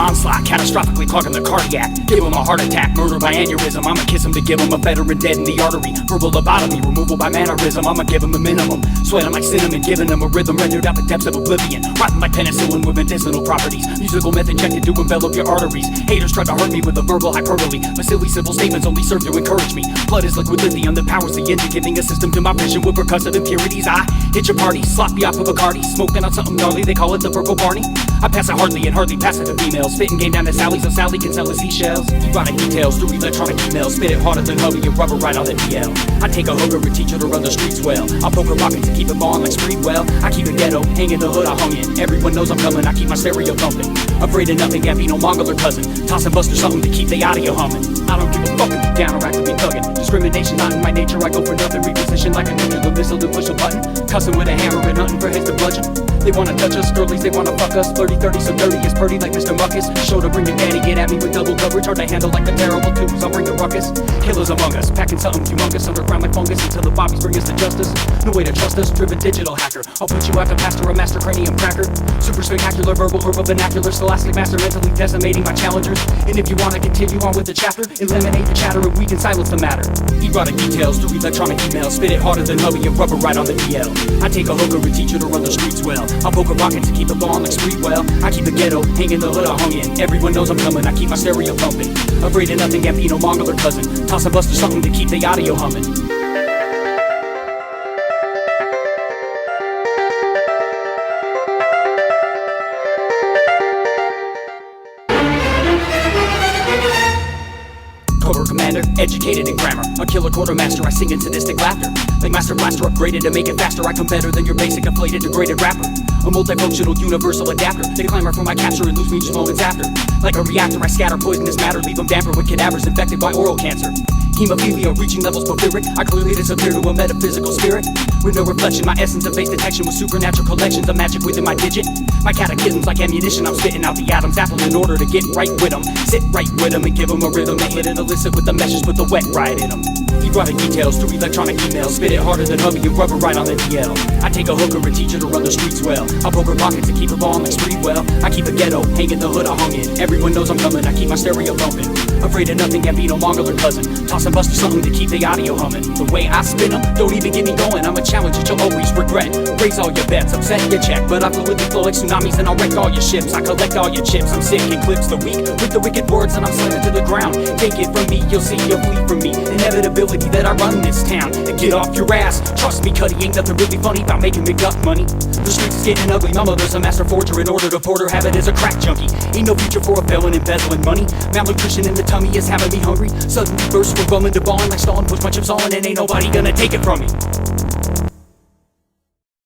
Onslaught, catastrophically clogging the cardiac. Give him a heart attack, murder by aneurysm. I'ma kiss him to give him a veteran dead in the artery. Verbal lobotomy, removal by mannerism. I'ma give him a minimum. Sweat him like cinnamon, giving him a rhythm rendered out the depths of oblivion. Rotten like penicillin with medicinal properties. Musical meth injected to envelop your arteries. Haters try to hurt me with a verbal hyperbole, but silly simple statements only serve to encourage me. Blood is liquid lithium that powers the engine, giving a system to my vision with percussive impurities. I hit your party, sloppy off of Bacardi, smoking on something gnarly, they call it the purple Barney. I pass it hardly and hardly pass it to females. Spitting game down to Sally so Sally can sell the seashells. Erotic details through electronic emails. Spit it harder than hubby and rubber right on the DL. I take a hooker and teach her to run the streets well. I poke her pockets and keep it ballin' like street well. I keep it ghetto, hang in the hood I hung in. Everyone knows I'm coming, I keep my stereo pumping. Afraid of nothing, Gambino, Mongol or cousin. Toss and buster something to keep the audio humming. I don't give a fuck if you down or actively thuggin'. Discrimination not in my nature, I go for nothing. Reposition like a nuclear missile to push a button. Cussing with a hammer and hunting for his to bludgeon. They wanna touch us, girlies, they wanna fuck us. 30-30, so dirty is purty like Mr. Muckus. Show to bring your daddy, get at me with double coverage. Hard to handle like the terrible twos, I'll bring the ruckus. Killers among us, packing something humongous. Underground like fungus until the bobbies bring us to justice. No way to trust us, driven digital hacker. I'll put you out to pastor, a master cranium cracker. Super spectacular, verbal, herbal, vernacular. Scholastic master, mentally decimating my challengers. And if you wanna continue on with the chapter, eliminate the chatter and we can silence the matter. Erotic details through electronic emails. Spit it harder than hubby and rubber right on the DL. I take a hooker and teach her to run the streets well. I'll poke her rockets and keep it ballin' like street well. I keep it ghetto, hang in the hood I hung in. Everyone knows I'm coming, I keep my stereo pumping. Afraid of nothing, Gambino, Mongol or cousin. Toss and buster something to keep the audio humming. Cobra commander, educated in grammar. A killer quartermaster, I sing in sadistic laughter. Like Master Blaster upgraded to make it faster. I come better than your basic inflated degraded rapper. A multifunctional universal adapter. They clamor for my capture and lose me just moments after. Like a reactor, I scatter poisonous matter. Leave them damper with cadavers infected by oral cancer. Hemophilia reaching levels porphyric. I clearly disappear to a metaphysical spirit. With no reflection, my essence of base detection with supernatural collections of magic within my digit. My catechisms like ammunition, I'm spitting out the atoms. Apple in order to get right with them. Sit right with them and give them a rhythm. They hit and illicit with the meshes, put the wet right in them. Erotic details through electronic emails. Spit it harder than hubby and rubber right on the DL. I take a hooker and teach her to run the streets well. I'll poke her pockets and keep her ballin' like street well. I keep it ghetto, hang in the hood I hung in. Everyone knows I'm coming, I keep my stereo bumping. Afraid of nothing, Gambino, Mongol or cousin. Toss and buster something to keep the audio humming. The way I spin them, don't even get me going. I'm a challenge that you'll always regret. Raise all your bets, upset your check, but I fluidly flow like tsunamis and I'll wreck all your ships. I collect all your chips, I'm sick and clips the weak with the wicked words and I'm slamming to the ground. Take it from me, you'll see you'll flee from me. Inevitability that I run this town. And get off your ass, trust me, cutty ain't nothing really funny about making me gut money. The streets is getting ugly, my mother's a master forger in order to porter habit as a crack junkie. Ain't no future for a felon embezzling money. Malnutrition in the tummy is having me hungry. Suddenly burst from bumming to balling like Stalin. Push my chips on and ain't nobody gonna take it from me.